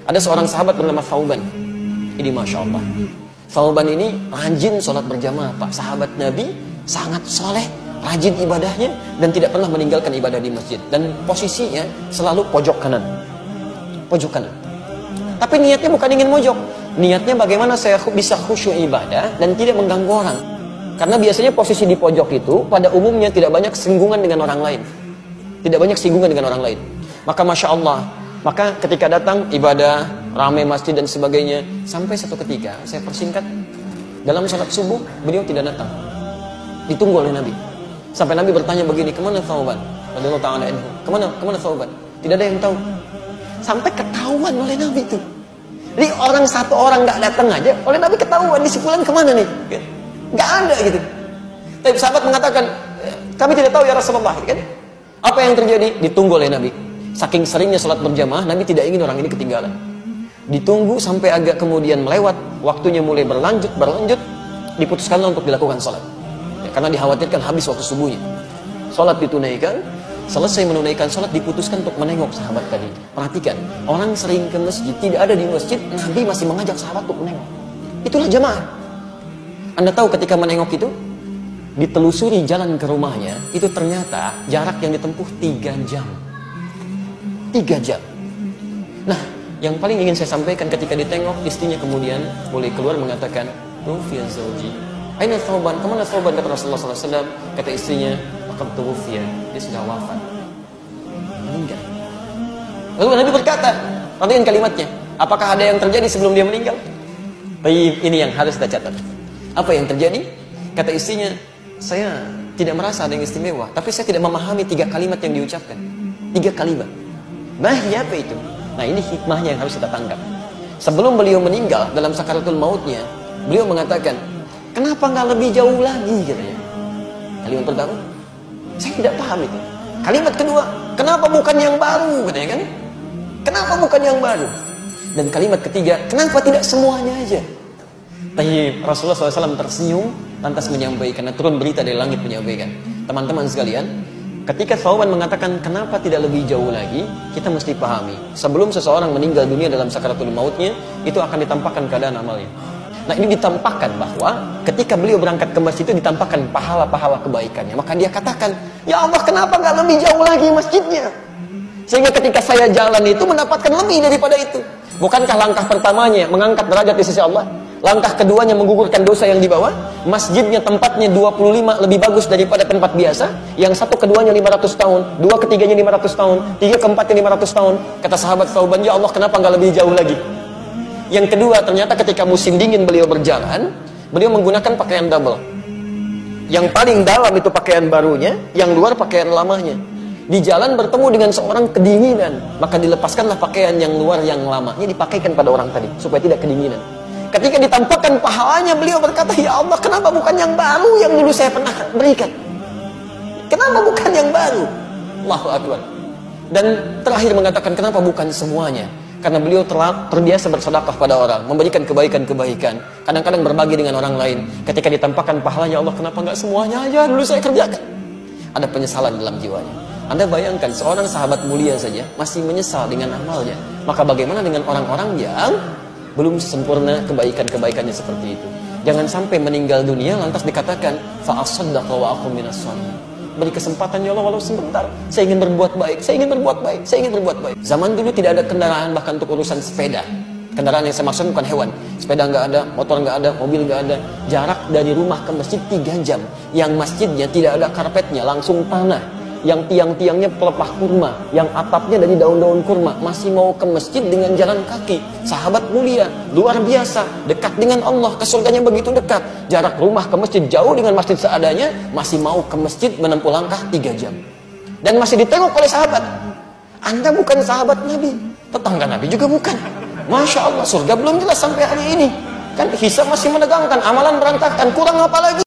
Ada seorang sahabat bernama Thauban. Ini Masya Allah. Thauban ini rajin sholat berjamaah, Pak. Sahabat Nabi, sangat soleh, rajin ibadahnya, dan tidak pernah meninggalkan ibadah di masjid. Dan posisinya selalu pojok kanan. Pojok kanan. Tapi niatnya bukan ingin mojok. Niatnya bagaimana saya bisa khusyuk ibadah dan tidak mengganggu orang. Karena biasanya posisi di pojok itu pada umumnya tidak banyak singgungan dengan orang lain. Tidak banyak singgungan dengan orang lain. Maka Masya Allah, maka ketika datang ibadah, ramai masjid dan sebagainya, sampai satu ketika, saya persingkat, dalam sholat subuh, beliau tidak datang. Ditunggu oleh Nabi. Sampai Nabi bertanya begini, kemana Thauban? Radhiyallahu ta'ala anhu. Kemana Thauban? Tidak ada yang tahu. Sampai ketahuan oleh Nabi itu. Jadi satu orang nggak datang aja, oleh Nabi ketahuan, di sebulan kemana nih? Nggak ada gitu. Tapi sahabat mengatakan, kami tidak tahu ya Rasulullah. Kan? Apa yang terjadi? Ditunggu oleh Nabi. Saking seringnya sholat berjamaah, Nabi tidak ingin orang ini ketinggalan. Ditunggu sampai agak kemudian melewat, waktunya mulai berlanjut, diputuskanlah untuk dilakukan sholat. Ya, karena dikhawatirkan habis waktu subuhnya. Sholat ditunaikan, selesai menunaikan sholat diputuskan untuk menengok sahabat tadi. Perhatikan, orang sering ke masjid, tidak ada di masjid, Nabi masih mengajak sahabat untuk menengok. Itulah jamaah. Anda tahu ketika menengok itu, ditelusuri jalan ke rumahnya, itu ternyata jarak yang ditempuh 3 jam. 3 jam. Nah, yang paling ingin saya sampaikan ketika ditengok, istrinya kemudian mulai keluar mengatakan, Tuwfiya zawji. Aina Thauban? Kemana Thauban? Kata Rasulullah SAW. Kata istrinya, Laqad tuwfiya. Dia sudah wafat. Meninggal. Lalu Nabi berkata, perhatikan kalimatnya, apakah ada yang terjadi sebelum dia meninggal? Baik, ini yang harus kita catat. Apa yang terjadi? Kata istrinya, saya tidak merasa ada yang istimewa, tapi saya tidak memahami 3 kalimat yang diucapkan. 3 kalimat. Nah, apa itu? Nah, ini hikmahnya yang harus kita tangkap. Sebelum beliau meninggal dalam sakaratul mautnya, beliau mengatakan, kenapa nggak lebih jauh lagi, katanya. Kalimat pertama, saya tidak paham itu. Kalimat kedua, kenapa bukan yang baru, katanya kan? Kenapa bukan yang baru? Dan kalimat ketiga, kenapa tidak semuanya aja? Tapi Rasulullah SAW tersenyum, lantas menyampaikan, turun berita dari langit menyampaikan, teman-teman sekalian, ketika Thauban mengatakan kenapa tidak lebih jauh lagi, kita mesti pahami, sebelum seseorang meninggal dunia dalam sakaratul mautnya, itu akan ditampakkan keadaan amalnya. Nah, ini ditampakkan bahwa ketika beliau berangkat ke masjid itu ditampakkan pahala-pahala kebaikannya. Maka dia katakan, ya Allah, kenapa nggak lebih jauh lagi masjidnya? Sehingga ketika saya jalan itu mendapatkan lebih daripada itu. Bukankah langkah pertamanya mengangkat derajat di sisi Allah? Langkah keduanya menggugurkan dosa yang di bawah. Masjidnya tempatnya 25 lebih bagus daripada tempat biasa. Yang satu keduanya 500 tahun, dua ketiganya 500 tahun, tiga keempatnya 500 tahun. Kata sahabat Thauban, ya Allah, kenapa nggak lebih jauh lagi? Yang kedua, ternyata ketika musim dingin beliau berjalan, beliau menggunakan pakaian double. Yang paling dalam itu pakaian barunya, yang luar pakaian lamanya. Di jalan bertemu dengan seorang kedinginan, maka dilepaskanlah pakaian yang luar yang lamanya, dipakaikan pada orang tadi supaya tidak kedinginan. Ketika ditampakkan pahalanya, beliau berkata, ya Allah, kenapa bukan yang baru yang dulu saya pernah berikan? Kenapa bukan yang baru? Allahu Akbar. Dan terakhir mengatakan, kenapa bukan semuanya? Karena beliau terbiasa bersedekah pada orang, memberikan kebaikan-kebaikan, kadang-kadang berbagi dengan orang lain. Ketika ditampakkan pahalanya, Allah, kenapa nggak semuanya aja dulu saya kerjakan? Ada penyesalan dalam jiwanya. Anda bayangkan, seorang sahabat mulia saja masih menyesal dengan amalnya. Maka bagaimana dengan orang-orang yang belum sempurna kebaikan-kebaikannya seperti itu? Jangan sampai meninggal dunia lantas dikatakan, fa'asaddaqa wa aqum minas shalihin. Beri kesempatan, ya Allah, walau sebentar. Saya ingin berbuat baik, saya ingin berbuat baik, saya ingin berbuat baik. Zaman dulu tidak ada kendaraan bahkan untuk urusan sepeda. Kendaraan yang saya maksud bukan hewan. Sepeda nggak ada, motor nggak ada, mobil nggak ada. Jarak dari rumah ke masjid 3 jam. Yang masjidnya tidak ada karpetnya, langsung tanah. Yang tiang-tiangnya pelepah kurma, yang atapnya dari daun-daun kurma, masih mau ke masjid dengan jalan kaki. Sahabat mulia, luar biasa, dekat dengan Allah, ke surganya begitu dekat. Jarak rumah ke masjid jauh dengan masjid seadanya, masih mau ke masjid menempuh langkah 3 jam. Dan masih ditengok oleh sahabat. Anda bukan sahabat Nabi, tetangga Nabi juga bukan. Masya Allah, surga belum jelas sampai hari ini. Kan hisab masih menegangkan, amalan berantakan, kurang apa lagi?